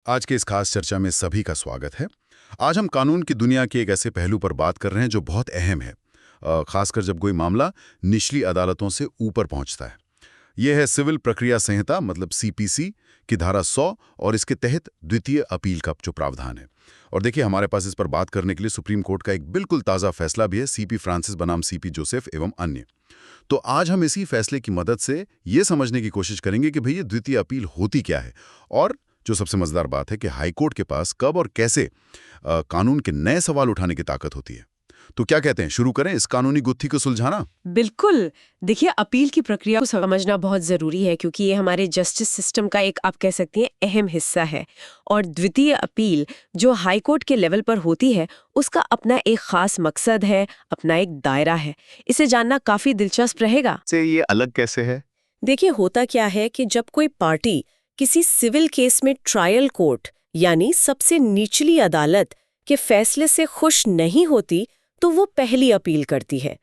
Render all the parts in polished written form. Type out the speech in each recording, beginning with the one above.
आज के इस खास चर्चा में सभी का स्वागत है। आज हम कानून की दुनिया के एक ऐसे पहलू पर बात कर रहे हैं जो बहुत अहम है, खासकर जब कोई मामला निचली अदालतों से ऊपर पहुंचता है। यह है सिविल प्रक्रिया संहिता मतलब सीपीसी की धारा 100 और इसके तहत द्वितीय अपील का जो प्रावधान है। और देखिए, हमारे पास इस पर बात करने के लिए सुप्रीम कोर्ट का एक बिल्कुल ताज़ा फैसला भी है, सीपी फ्रांसिस बनाम सीपी जोसेफ एवं अन्य। तो आज हम इसी फैसले की मदद से ये समझने की कोशिश करेंगे कि भई द्वितीय अपील होती क्या है, और जो सबसे मजेदार बात है कि हाईकोर्ट के पास कब और कैसे कानून के नए सवाल उठाने की ताकत होती है। तो क्या कहते हैं, शुरू करें इस कानूनी गुत्थी को सुलझाना? बिल्कुल। देखिए, अपील की प्रक्रिया को समझना बहुत जरूरी है क्योंकि ये हमारे जस्टिस सिस्टम का एक, आप कह सकती हैं, अहम हिस्सा है। और द्वितीय अपील जो हाई कोर्ट के लेवल पर होती है, उसका अपना एक खास मकसद है, अपना एक दायरा है। इसे जानना काफी दिलचस्प रहेगा। से ये अलग कैसे है? देखिए, होता क्या है कि जब कोई पार्टी किसी सिविल केस में ट्रायल कोर्ट यानी सबसे निचली अदालत के फैसले से खुश नहीं होती, तो वो पहली अपील करती है।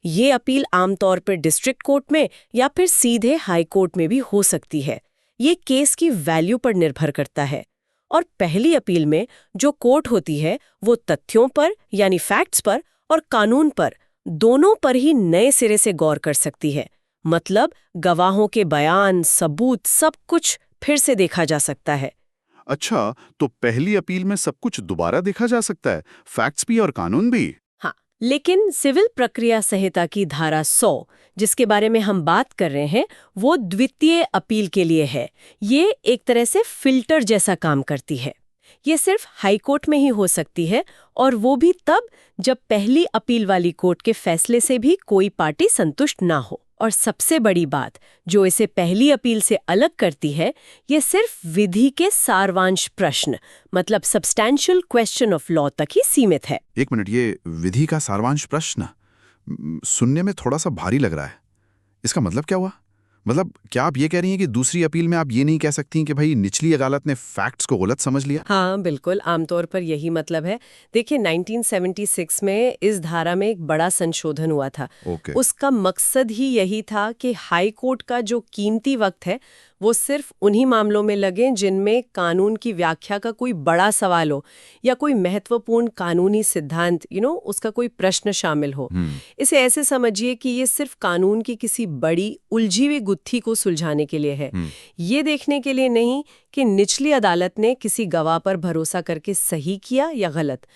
ये अपील आमतौर पर डिस्ट्रिक्ट कोर्ट में या फिर सीधे हाई कोर्ट में भी हो सकती है। ये केस की वैल्यू पर निर्भर करता है। और पहली अपील में जो कोर्ट होती है, वो तथ्यों पर यानी फैक्ट्स पर और कानून पर, दोनों पर ही नए सिरे से गौर कर सकती है। मतलब गवाहों के बयान, सबूत, सब कुछ फिर से देखा जा सकता है। अच्छा, तो पहली अपील में सब कुछ दोबारा देखा जा सकता है, फैक्ट्स भी और कानून भी? हाँ, लेकिन सिविल प्रक्रिया संहिता की धारा 100, जिसके बारे में हम बात कर रहे हैं, वो द्वितीय अपील के लिए है। ये एक तरह से फिल्टर जैसा काम करती है। ये सिर्फ हाई कोर्ट में ही हो सकती है, और वो भी तब जब पहली अपील वाली कोर्ट के फैसले से भी कोई पार्टी संतुष्ट ना हो। और सबसे बड़ी बात जो इसे पहली अपील से अलग करती है, ये सिर्फ विधि के सारांश प्रश्न मतलब सब्सटैंशियल क्वेश्चन ऑफ लॉ तक ही सीमित है। एक मिनट, ये विधि का सारांश प्रश्न सुनने में थोड़ा सा भारी लग रहा है। इसका मतलब क्या हुआ? मतलब क्या आप ये कह रही हैं कि दूसरी अपील में आप ये नहीं कह सकती कि भाई निचली अदालत ने फैक्ट्स को गलत समझ लिया? हाँ, बिल्कुल, आमतौर पर यही मतलब है। देखिए, 1976 में इस धारा में एक बड़ा संशोधन हुआ था। उसका मकसद ही यही था कि हाई कोर्ट का जो कीमती वक्त है, वो सिर्फ उन्हीं मामलों में लगे जिनमें कानून की व्याख्या का कोई बड़ा सवाल हो या कोई महत्वपूर्ण कानूनी सिद्धांत उसका कोई प्रश्न शामिल हो। इसे ऐसे समझिए कि ये सिर्फ कानून की किसी बड़ी उलझी हुई गुत्थी को सुलझाने के लिए है। ये देखने के लिए नहीं कि निचली अदालत ने किसी गवाह पर भरोसा करके सही किया या गलत।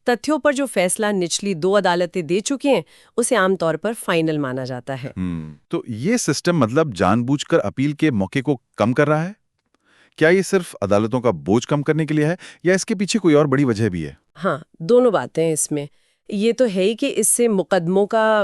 तथ्यों पर जो फैसला निचली दो अदालतें दे चुकी हैं, उसे आमतौर पर फाइनल माना जाता है। तो ये सिस्टम मतलब जानबूझकर अपील के मौके को कम कर रहा है? क्या ये सिर्फ अदालतों का बोझ कम करने के लिए है या इसके पीछे कोई और बड़ी वजह भी है? हाँ, दोनों बातें हैं इसमें। ये तो है ही कि इससे मुकदमों का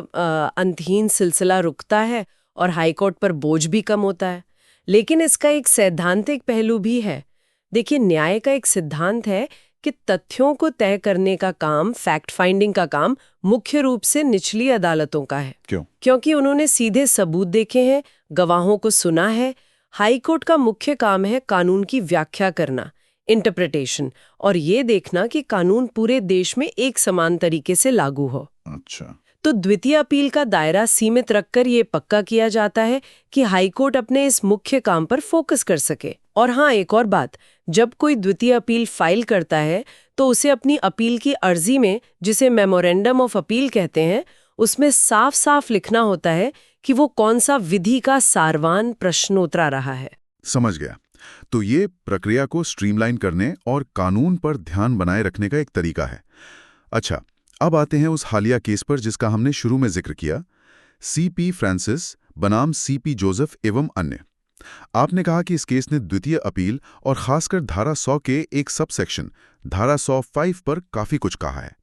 अंतहीन सिलसिला रुकता है और हाईकोर्ट पर बोझ भी कम होता है। लेकिन इसका एक सैद्धांतिक पहलू भी है। देखिए, न्याय का एक सिद्धांत है कि तथ्यों को तय करने का काम, फैक्ट फाइंडिंग का काम, मुख्य रूप से निचली अदालतों का है। क्यों? क्योंकि उन्होंने सीधे सबूत देखे हैं, गवाहों को सुना है। हाई कोर्ट का मुख्य काम है कानून की व्याख्या करना, इंटरप्रिटेशन, और ये देखना कि कानून पूरे देश में एक समान तरीके से लागू हो। अच्छा, तो द्वितीय अपील का दायरा सीमित रखकर ये पक्का किया जाता है कि हाईकोर्ट अपने इस मुख्य काम पर फोकस कर सके। और हाँ, एक और बात, जब कोई द्वितीय अपील फाइल करता है तो उसे अपनी अपील की अर्जी में, जिसे मेमोरेंडम ऑफ अपील कहते हैं, उसमें साफ साफ लिखना होता है कि वो कौन सा विधि का सारवान प्रश्न उतरा रहा है। समझ गया। तो ये प्रक्रिया को स्ट्रीमलाइन करने और कानून पर ध्यान बनाए रखने का एक तरीका है। अच्छा, अब आते हैं उस हालिया केस पर जिसका हमने शुरू में जिक्र किया, सीपी फ्रांसिस बनाम सीपी जोसेफ एवं अन्य। आपने कहा कि इस केस ने द्वितीय अपील और खासकर धारा 100 के एक सब सेक्शन धारा 105 पर काफी कुछ कहा है।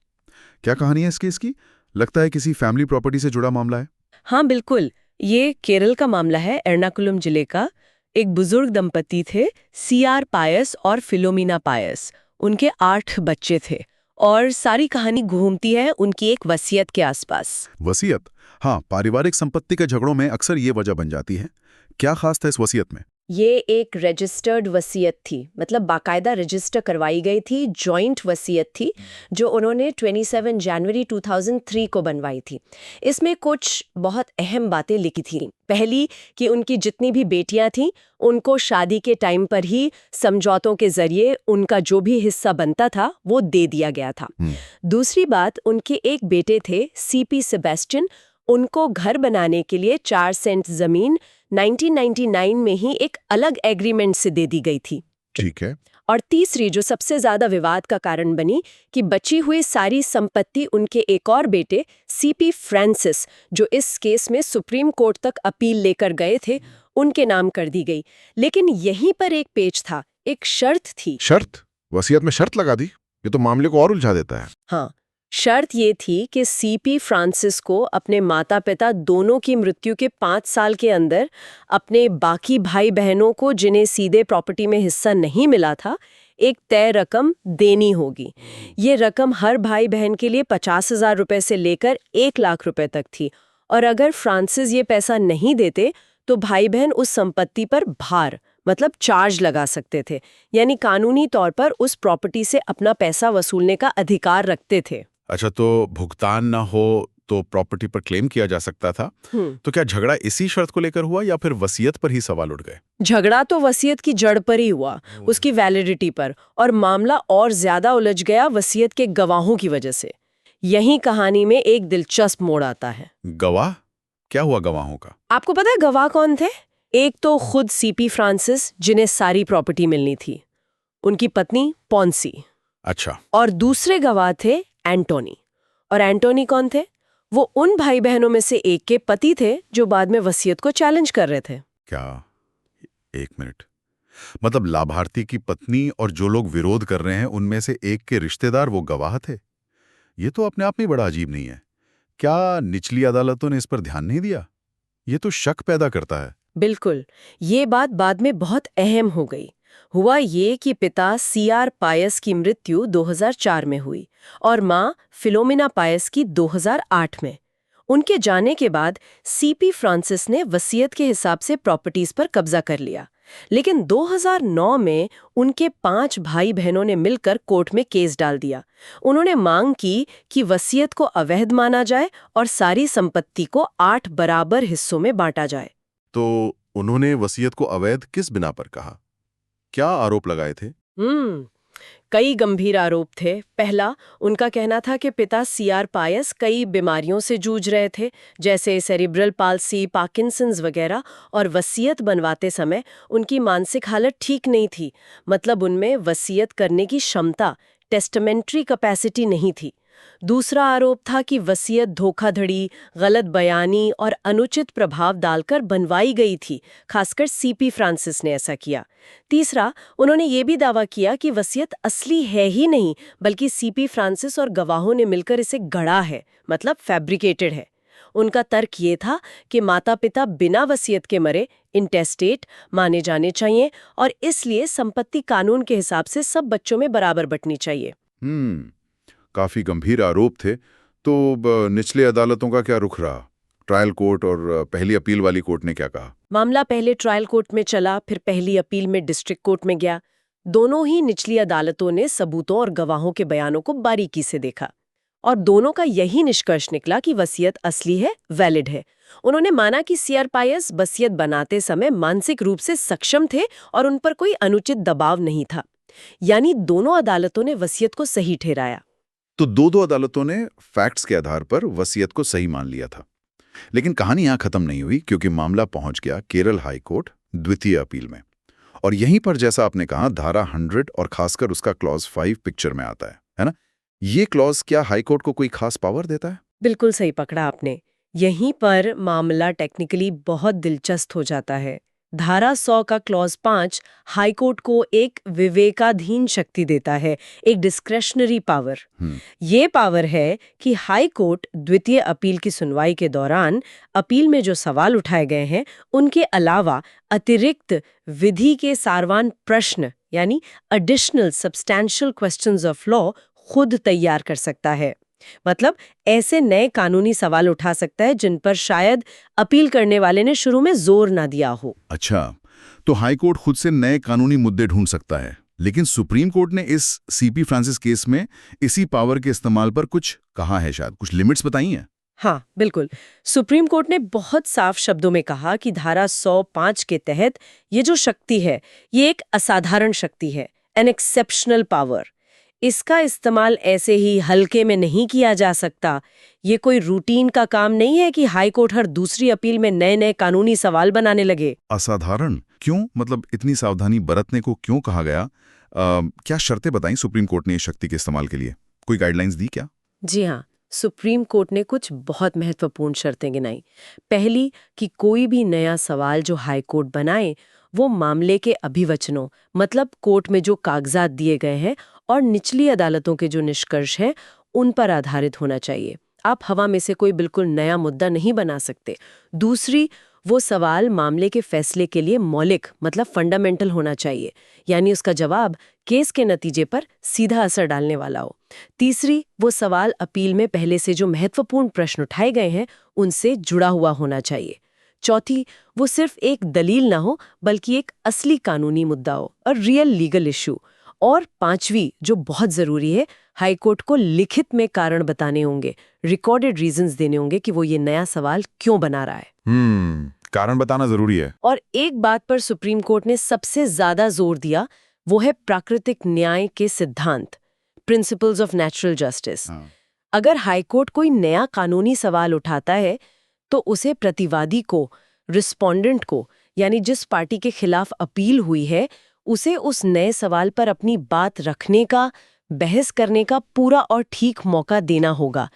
क्या कहानी है इस केस की? लगता है किसी फैमिली प्रॉपर्टी से जुड़ा मामला है। हाँ, बिल्कुल। ये केरल का मामला है, एर्नाकुलम जिले का। एक बुजुर्ग दंपति थे, सीआर पायस और फिलोमिना पायस। उनके 8 बच्चे थे और सारी कहानी घूमती है उनकी एक वसीयत के आसपास। वसीयत? हाँ, पारिवारिक संपत्ति के झगड़ों में अक्सर ये वजह बन जाती है। क्या खास था इस वसीयत में? ये एक रजिस्टर्ड वसीयत थी, मतलब बाकायदा रजिस्टर करवाई गई थी, जॉइंट वसीयत थी, जो उन्होंने 27 जनवरी 2003 को बनवाई थी। इसमें कुछ बहुत अहम बातें लिखी थी। पहली कि उनकी जितनी भी बेटियां थीं, उनको शादी के टाइम पर ही समझौतों के जरिए उनका जो भी हिस्सा बनता था वो दे दिया गया था। दूसरी बात, उनके एक बेटे थे सीपी सेबेस्टियन, उनको घर बनाने के लिए 4 सेंट जमीन 1999 में ही एक अलग एग्रीमेंट से दे दी गई थी। ठीक है। और तीसरी जो सबसे ज्यादा विवाद का कारण बनी कि बची हुई सारी संपत्ति उनके एक और बेटे सीपी फ्रांसिस, जो इस केस में सुप्रीम कोर्ट तक अपील लेकर गए थे, उनके नाम कर दी गई। लेकिन यहीं पर एक पेच था, एक शर्त थी। शर्त? वसीयत में शर्त लगा दी? ये तो मामले को और उलझा देता है। हाँ, शर्त ये थी कि सीपी फ्रांसिस को अपने माता पिता दोनों की मृत्यु के 5 साल के अंदर अपने बाकी भाई बहनों को, जिन्हें सीधे प्रॉपर्टी में हिस्सा नहीं मिला था, एक तय रकम देनी होगी। ये रकम हर भाई बहन के लिए 50,000 रुपए से लेकर 1 लाख रुपए तक थी, और अगर फ्रांसिस ये पैसा नहीं देते तो भाई बहन उस संपत्ति पर भार, मतलब चार्ज लगा सकते थे, यानी कानूनी तौर पर उस प्रॉपर्टी से अपना पैसा वसूलने का अधिकार रखते थे। अच्छा, तो भुगतान ना हो तो प्रॉपर्टी पर क्लेम किया जा सकता था। तो क्या झगड़ा इसी शर्त को लेकर हुआ या फिर वसीयत पर ही सवाल उठ गए? झगड़ा तो वसीयत की जड़ पर ही हुआ, उसकी वैलिडिटी पर, और मामला और ज्यादा उलझ गया वसीयत के गवाहों की वजह से। यही कहानी में एक दिलचस्प मोड़ आता है। गवाह? क्या हुआ गवाहों का? आपको पता है गवाह कौन थे? एक तो खुद सीपी फ्रांसिस, जिन्हें सारी प्रॉपर्टी मिलनी थी, उनकी पत्नी पॉन्सी। अच्छा। और दूसरे गवाह थे एंटोनी। और एंटोनी कौन थे? वो उन भाई बहनों में से एक के पति थे जो बाद में वसीयत को चैलेंज कर रहे थे। क्या? एक मिनट, मतलब लाभार्थी की पत्नी और जो लोग विरोध कर रहे हैं उनमें से एक के रिश्तेदार वो गवाह थे? ये तो अपने आप में बड़ा अजीब नहीं है? क्या निचली अदालतों ने इस पर ध्यान नहीं दिया? ये तो शक पैदा करता है। बिल्कुल, ये बात बाद में बहुत अहम हो गई। हुआ ये कि पिता सीआर पायस की मृत्यु 2004 में हुई और मां फिलोमिना पायस की 2008 में। उनके जाने के बाद सीपी फ्रांसिस ने वसीयत के हिसाब से प्रॉपर्टीज पर कब्जा कर लिया। लेकिन 2009 में उनके 5 भाई बहनों ने मिलकर कोर्ट में केस डाल दिया। उन्होंने मांग की कि वसीयत को अवैध माना जाए और सारी संपत्ति को 8 बराबर हिस्सों में बांटा जाए। तो उन्होंने वसीयत को अवैध किस बिना पर कहा? क्या आरोप लगाए थे? कई गंभीर आरोप थे। पहला, उनका कहना था कि पिता सीआर पायस कई बीमारियों से जूझ रहे थे, जैसे सेरिब्रल पाल्सी, पार्किंसंस वगैरह, और वसीयत बनवाते समय उनकी मानसिक हालत ठीक नहीं थी। मतलब उनमें वसीयत करने की क्षमता, टेस्टामेंट्री कैपेसिटी नहीं थी। दूसरा आरोप था कि वसीयत धोखाधड़ी, गलत बयानी और अनुचित प्रभाव डालकर बनवाई गई थी, खासकर सीपी फ्रांसिस ने ऐसा किया। तीसरा, उन्होंने ये भी दावा किया कि वसीयत असली है ही नहीं, बल्कि सीपी फ्रांसिस और गवाहों ने मिलकर इसे गढ़ा है, मतलब फैब्रिकेटेड है। उनका तर्क ये था कि माता पिता बिना वसीयत के मरे, इंटेस्टेट माने जाने चाहिए, और इसलिए संपत्ति कानून के हिसाब से सब बच्चों में बराबर बंटनी चाहिए। काफी गंभीर आरोप थे। तो निचले अदालतों का क्या रुख रहा? ट्रायल कोर्ट और पहली अपील वाली कोर्ट ने क्या कहा? मामला पहले ट्रायल कोर्ट में चला, फिर पहली अपील में डिस्ट्रिक्ट कोर्ट में गया। दोनों ही निचली अदालतों ने सबूतों और गवाहों के बयानों को बारीकी से देखा, और दोनों का यही निष्कर्ष निकला कि वसीयत असली है, वैलिड है। उन्होंने माना कि सीआर पायस वसीयत बनाते समय मानसिक रूप से सक्षम थे और उन पर कोई अनुचित दबाव नहीं था। यानी दोनों अदालतों ने वसीयत को सही ठहराया। तो दो अदालतों ने फैक्ट्स के आधार पर वसीयत को सही मान लिया था। लेकिन कहानी यहां खत्म नहीं हुई, क्योंकि मामला पहुंच गया केरल हाई कोर्ट द्वितीय अपील में। और यहीं पर, जैसा आपने कहा, धारा 100 और खासकर उसका क्लॉज 5 पिक्चर में आता है ना? ये क्लॉज क्या हाई कोर्ट को कोई खास पावर देता है? बिल्कुल सही पकड़ा आपने। यहीं पर मामला टेक्निकली बहुत दिलचस्प हो जाता है। धारा 100 का क्लॉज 5 हाईकोर्ट को एक विवेकाधीन शक्ति देता है, एक डिस्क्रेशनरी पावर। ये पावर है कि हाई कोर्ट द्वितीय अपील की सुनवाई के दौरान अपील में जो सवाल उठाए गए हैं, उनके अलावा अतिरिक्त विधि के सारवान प्रश्न, यानी additional substantial questions of law, खुद तैयार कर सकता है। मतलब ऐसे नए कानूनी सवाल उठा सकता है जिन पर शायद अपील करने वाले ने शुरू में जोर ना दिया हो। अच्छा, तो हाई कोर्ट खुद से नए कानूनी मुद्दे ढूंढ सकता है, लेकिन सुप्रीम कोर्ट ने इस सीपी फ्रांसिस केस में इसी पावर के इस्तेमाल पर कुछ कहा है, शायद कुछ लिमिट्स बताई हैं। हाँ, बिल्कुल। सुप्रीम कोर्ट ने बहुत साफ शब्दों में कहा कि धारा 105 के तहत ये जो शक्ति है, ये एक असाधारण शक्ति है, एन एक्सेप्शनल पावर। इसका इस्तेमाल ऐसे ही हल्के में नहीं किया जा सकता। ये कोई रूटीन का काम नहीं है कि हाई कोर्ट हर दूसरी अपील में नए नए कानूनी सवाल बनाने लगे। असाधारण क्यों? मतलब इतनी सावधानी बरतने को क्यों कहा गया? क्या शर्तें बताई सुप्रीम कोर्ट ने इस शक्ति के इस्तेमाल के लिए? कोई गाइडलाइंस दी क्या? जी हाँ, सुप्रीम कोर्ट ने कुछ बहुत महत्वपूर्ण शर्तें गिनाई। पहली कि कोई भी नया सवाल जो हाई कोर्ट बनाए वो मामले के अभिवचनों, मतलब कोर्ट में जो कागजात दिए गए हैं और निचली अदालतों के जो निष्कर्ष हैं उन पर आधारित होना चाहिए। आप हवा में से कोई बिल्कुल नया मुद्दा नहीं बना सकते। दूसरी, वो सवाल मामले के फैसले के लिए मौलिक, मतलब फंडामेंटल होना चाहिए, यानी उसका जवाब केस के नतीजे पर सीधा असर डालने वाला हो। तीसरी, वो सवाल अपील में पहले से जो महत्वपूर्ण प्रश्न उठाए गए हैं उनसे जुड़ा हुआ होना चाहिए। चौथी, वो सिर्फ एक दलील ना हो बल्कि एक असली कानूनी मुद्दा हो और रियल लीगल इशू। और पांचवी, जो बहुत जरूरी है, हाई कोर्ट को लिखित में कारण बताने होंगे, रिकॉर्डेड रीजंस देने होंगे कि वो ये नया सवाल क्यों बना रहा है। कारण बताना जरूरी है। और एक बात पर सुप्रीम कोर्ट ने सबसे ज्यादा जोर दिया, वो है प्राकृतिक न्याय के सिद्धांत, प्रिंसिपल्स ऑफ नेचुरल जस्टिस। अगर हाई कोर्ट कोई नया कानूनी सवाल उठाता है तो उसे प्रतिवादी को, रिस्पोंडेंट को, यानी जिस पार्टी के खिलाफ अपील हुई है, उसे उस नए सवाल पर अपनी बात रखने का, बहस करने का पूरा और ठीक मौका देना होगा।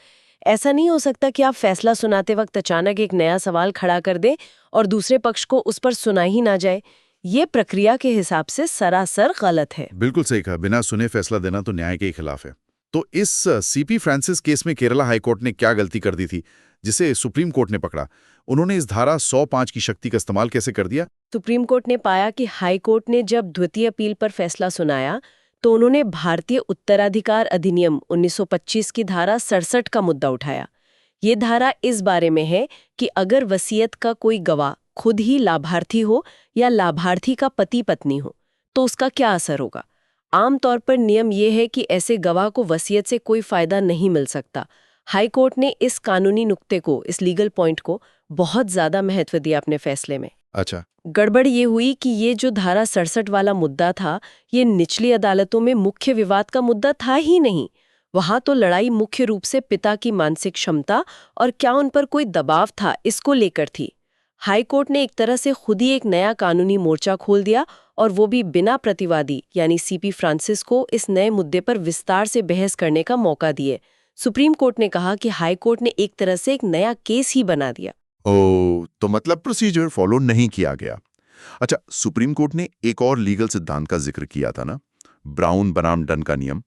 ऐसा नहीं हो सकता कि आप फैसला सुनाते वक्त अचानक एक नया सवाल खड़ा कर दें और दूसरे पक्ष को उस पर सुना ही ना जाए। ये प्रक्रिया के हिसाब से सरासर गलत है। बिल्कुल सही कहा, बिना सुने फैसला देना तो न्याय के ही खिलाफ है। तो इस सीपी फ्रांसिस केस में केरला हाई कोर्ट ने क्या गलती कर दी थी जिसे सुप्रीम कोर्ट ने पकड़ा? उन्होंने इस धारा 105 की शक्ति का इस्तेमाल कैसे कर दिया? सुप्रीम कोर्ट ने पाया कि हाई कोर्ट ने जब द्वितीय अपील पर फैसला सुनाया तो उन्होंने भारतीय उत्तराधिकार अधिनियम 1925 की धारा 67 का मुद्दा उठाया। ये धारा इस बारे में है कि अगर वसीयत का कोई गवाह खुद ही लाभार्थी हो या लाभार्थी का पति पत्नी हो तो उसका क्या असर होगा। आमतौर पर नियम ये है कि ऐसे गवाह को वसीयत से कोई फायदा नहीं मिल सकता। हाई कोर्ट ने इस कानूनी नुक्ते को, इस लीगल पॉइंट को बहुत ज्यादा महत्व दिया अपने फैसले में। अच्छा, गड़बड़ ये हुई कि ये जो धारा 67 वाला मुद्दा था, ये निचली अदालतों में मुख्य विवाद का मुद्दा था ही नहीं। वहां तो लड़ाई मुख्य रूप से पिता की मानसिक क्षमता और क्या उन पर कोई दबाव था इसको लेकर थी। हाई कोर्ट ने एक तरह से खुद ही एक नया कानूनी मोर्चा खोल दिया और वो भी बिना प्रतिवादी यानी सीपी फ्रांसिस को इस नए मुद्दे पर विस्तार से बहस करने का मौका दिए। सुप्रीम कोर्ट ने कहा कि हाई कोर्ट ने एक तरह से एक नया केस ही बना दिया। तो मतलब प्रोसीजर फॉलो नहीं किया गया। अच्छा, सुप्रीम कोर्ट ने एक और लीगल सिद्धांत का जिक्र किया था ना, ब्राउन बनाम डन का नियम।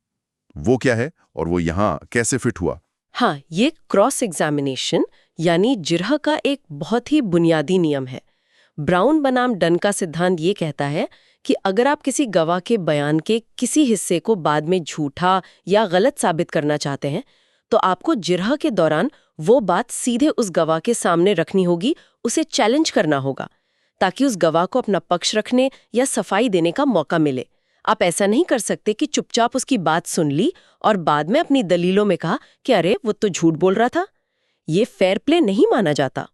वो क्या है और वो यहाँ कैसे फिट हुआ? हाँ, ये क्रॉस एग्जामिनेशन यानी जिरह का एक बहुत ही बुनियादी नियम है। ब्राउन बनाम डन का सिद्धांत ये कहता है कि अगर आप किसी गवाह के बयान के किसी हिस्से को बाद में झूठा या गलत साबित करना चाहते हैं तो आपको जिरह के दौरान वो बात सीधे उस गवाह के सामने रखनी होगी, उसे चैलेंज करना होगा ताकि उस गवाह को अपना पक्ष रखने या सफाई देने का मौका मिले। आप ऐसा नहीं कर सकते कि चुपचाप उसकी बात सुन ली और बाद में अपनी दलीलों में कहा कि अरे वो तो झूठ बोल रहा था। ये फेयर प्ले नहीं माना जाता।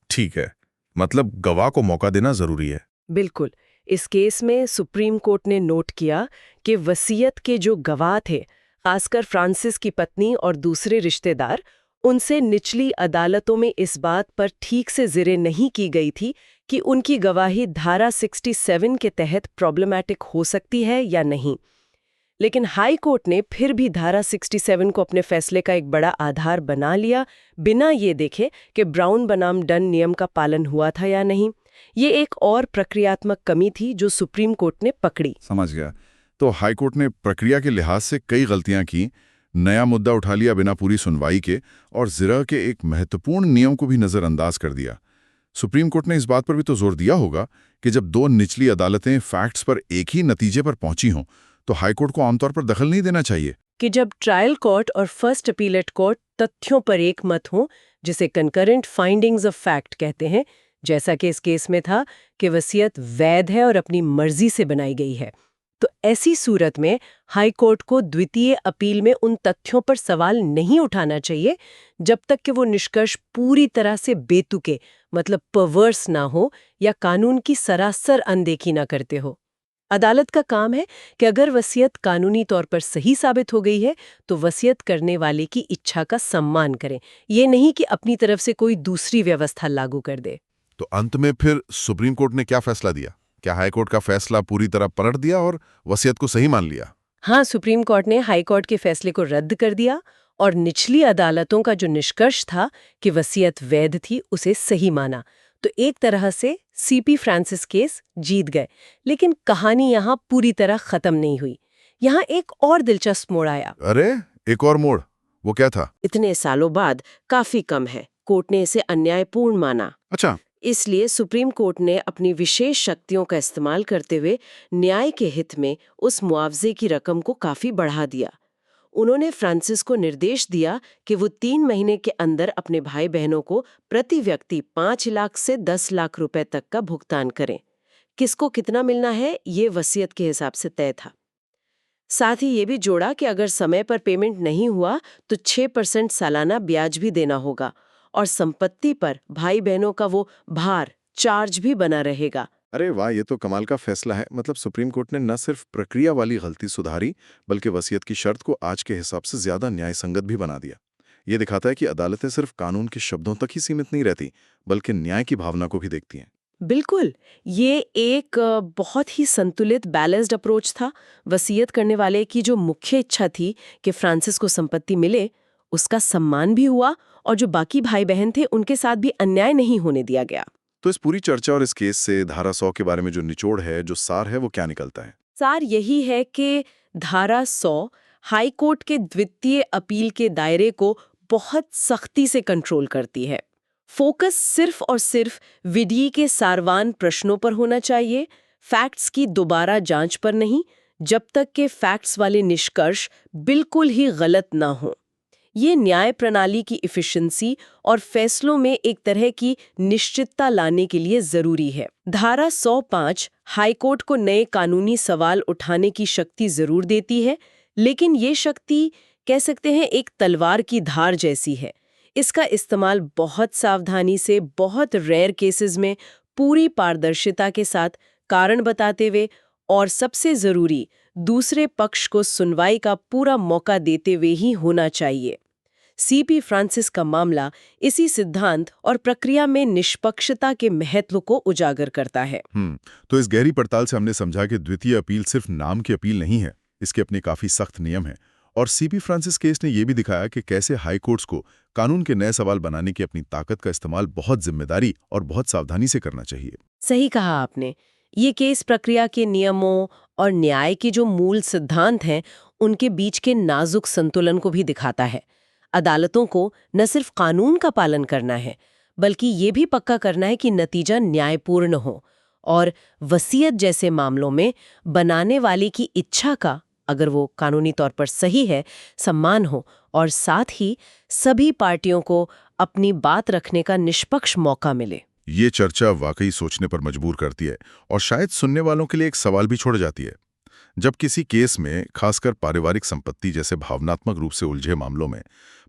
ठीक है, मतलब गवाह को मौका देना जरूरी है। बिल्कुल। इस केस में सुप्रीम कोर्ट ने नोट किया कि वसीयत के जो गवाह थे, खासकर फ्रांसिस की पत्नी और दूसरे रिश्तेदार, उनसे निचली अदालतों में इस बात पर ठीक से जिरे नहीं की गई थी कि उनकी गवाही धारा 67 के तहत प्रॉब्लमैटिक हो सकती है या नहीं। लेकिन हाई कोर्ट ने फिर भी धारा 67 को अपने फैसले का एक बड़ा आधार बना लिया, बिना ये देखे कि ब्राउन बनाम डन नियम का पालन हुआ था या नहीं। ये एक और प्रक्रियात्मक कमी थी जो सुप्रीम कोर्ट ने पकड़ी। समझ गया। तो हाई कोर्ट ने प्रक्रिया के लिहाज से कई गलतियां की, नया मुद्दा उठा लिया बिना पूरी सुनवाई के, और जिरह के एक महत्वपूर्ण नियम को भी नजरअंदाज कर दिया। सुप्रीम कोर्ट ने इस बात पर भी तो जोर दिया होगा कि जब दो निचली अदालतें फैक्ट्स पर एक ही नतीजे पर पहुंची हों तो हाई कोर्ट को आमतौर पर दखल नहीं देना चाहिए। कि जब ट्रायल कोर्ट और फर्स्ट अपीलेट कोर्ट तथ्यों पर एक मत हो, जिसे कंकरेंट फाइंडिंग्स ऑफ फैक्ट कहते हैं, जैसा कि इस केस में था कि वसीयत वैध है और अपनी मर्जी से बनाई गई है। तो ऐसी सूरत में हाई कोर्ट को द्वितीय अपील में उन तथ्यों पर सवाल नहीं उठाना चाहिए जब तक कि वो निष्कर्ष पूरी तरह से बेतुके मतलब परवर्स ना हो या कानून की सरासर अनदेखी ना करते हो। अदालत का काम है कि अगर वसीयत कानूनी तौर पर सही साबित हो गई है तो वसीयत करने वाले की इच्छा का सम्मान करें, ये नहीं कि अपनी तरफ से कोई दूसरी व्यवस्था लागू कर दे। तो अंत में फिर सुप्रीम कोर्ट ने क्या फैसला दिया? क्या हाई कोर्ट का फैसला पूरी तरह पलट दिया और वसीयत को सही मान लिया? हाँ, सुप्रीम कोर्ट ने हाई कोर्ट के फैसले को रद्द कर दिया और निचली अदालतों का जो निष्कर्ष था कि वसीयत वैध थी उसे सही माना। तो एक तरह से सीपी फ्रांसिस केस जीत गए। लेकिन कहानी यहाँ पूरी तरह खत्म नहीं हुई। यहाँ एक और दिलचस्प मोड़ आया। अरे, एक और मोड़, वो क्या था? इतने सालों बाद काफी कम है, कोर्ट ने इसे अन्यायपूर्ण माना। अच्छा, इसलिए सुप्रीम कोर्ट ने अपनी विशेष शक्तियों का इस्तेमाल करते हुए न्याय के हित में उस मुआवजे की रकम को काफी बढ़ा दिया। उन्होंने फ्रांसिस को निर्देश दिया कि वो 3 महीने के अंदर अपने भाई बहनों को प्रति व्यक्ति 5 लाख से 10 लाख रुपए तक का भुगतान करें। किसको कितना मिलना है ये वसीयत के हिसाब से तय था। साथ ही ये भी जोड़ा कि अगर समय पर पेमेंट नहीं हुआ तो 6% सालाना ब्याज भी देना होगा और संपत्ति पर भाई बहनों का वो भार चार्ज भी बना रहेगा। अरे वाह, ये तो कमाल का फैसला है। मतलब सुप्रीम कोर्ट ने न सिर्फ प्रक्रिया वाली गलती सुधारी बल्कि वसीयत की शर्त को आज के हिसाब से ज्यादा न्याय संगत भी बना दिया। ये दिखाता है कि अदालतें सिर्फ कानून के शब्दों तक ही सीमित नहीं रहती बल्कि न्याय की भावना को भी देखती हैं। बिल्कुल, ये एक बहुत ही संतुलित बैलेंस्ड अप्रोच था। वसीयत करने वाले की जो मुख्य इच्छा थी कि फ्रांसिस को संपत्ति मिले, उसका सम्मान भी हुआ और जो बाकी भाई बहन थे उनके साथ भी अन्याय नहीं होने दिया गया। तो इस पूरी चर्चा और इस केस से धारा 100 के बारे में जो निचोड़ है, जो सार है, वो क्या निकलता है? सार यही है कि धारा 100 हाई कोर्ट के द्वितीय अपील के दायरे को बहुत सख्ती से कंट्रोल करती है। फोकस सिर्फ और सिर्फ विधि के सारवान प्रश्नों पर होना चाहिए, फैक्ट्स की दोबारा जांच पर नहीं, जब तक के फैक्ट्स वाले निष्कर्ष बिल्कुल ही गलत ना हो। ये न्याय प्रणाली की इफिशिएंसी और फैसलों में एक तरह की निश्चितता लाने के लिए जरूरी है। धारा 105 हाई कोर्ट को नए कानूनी सवाल उठाने की शक्ति जरूर देती है, लेकिन ये शक्ति कह सकते हैं एक तलवार की धार जैसी है। इसका इस्तेमाल बहुत सावधानी से, बहुत रेयर केसेस में पूरी पारदर्शिता के साथ, कारण बताते हुए और सबसे जरूरी दूसरे पक्ष को सुनवाई का पूरा मौका देते हुए ही होना चाहिए। सीपी फ्रांसिस का मामला इसी सिद्धांत और प्रक्रिया में निष्पक्षता के महत्व को उजागर करता है। तो इस गहरी पड़ताल से हमने समझा कि द्वितीय अपील सिर्फ नाम की अपील नहीं है, इसके अपने काफी सख्त नियम हैं। और सीपी फ्रांसिस केस ने यह भी दिखाया कि कैसे हाई कोर्ट्स को कानून के नए सवाल बनाने की अपनी ताकत का इस्तेमाल बहुत जिम्मेदारी और बहुत सावधानी से करना चाहिए। सही कहा आपने। ये केस प्रक्रिया के नियमों और न्याय के जो मूल सिद्धांत हैं, उनके बीच के नाजुक संतुलन को भी दिखाता है। अदालतों को न सिर्फ कानून का पालन करना है, बल्कि ये भी पक्का करना है कि नतीजा न्यायपूर्ण हो और वसीयत जैसे मामलों में बनाने वाले की इच्छा का, अगर वो कानूनी तौर पर सही है, सम्मान हो और साथ ही सभी पार्टियों को अपनी बात रखने का निष्पक्ष मौका मिले। ये चर्चा वाकई सोचने पर मजबूर करती है और शायद सुनने वालों के लिए एक सवाल भी छोड़ जाती है। जब किसी केस में, खासकर पारिवारिक संपत्ति जैसे भावनात्मक रूप से उलझे मामलों में,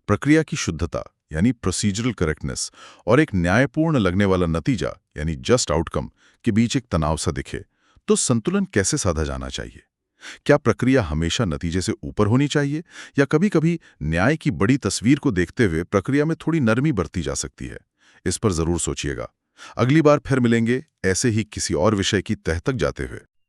प्रक्रिया की शुद्धता यानी प्रोसीजरल करेक्टनेस और एक न्यायपूर्ण लगने वाला नतीजा यानी जस्ट आउटकम के बीच एक तनाव सा दिखे, तो संतुलन कैसे साधा जाना चाहिए? क्या प्रक्रिया हमेशा नतीजे से ऊपर होनी चाहिए या कभी-कभी न्याय की बड़ी तस्वीर को देखते हुए प्रक्रिया में थोड़ी नरमी बरती जा सकती है? इस पर जरूर सोचिएगा। अगली बार फिर मिलेंगे ऐसे ही किसी और विषय की तह तक जाते हुए।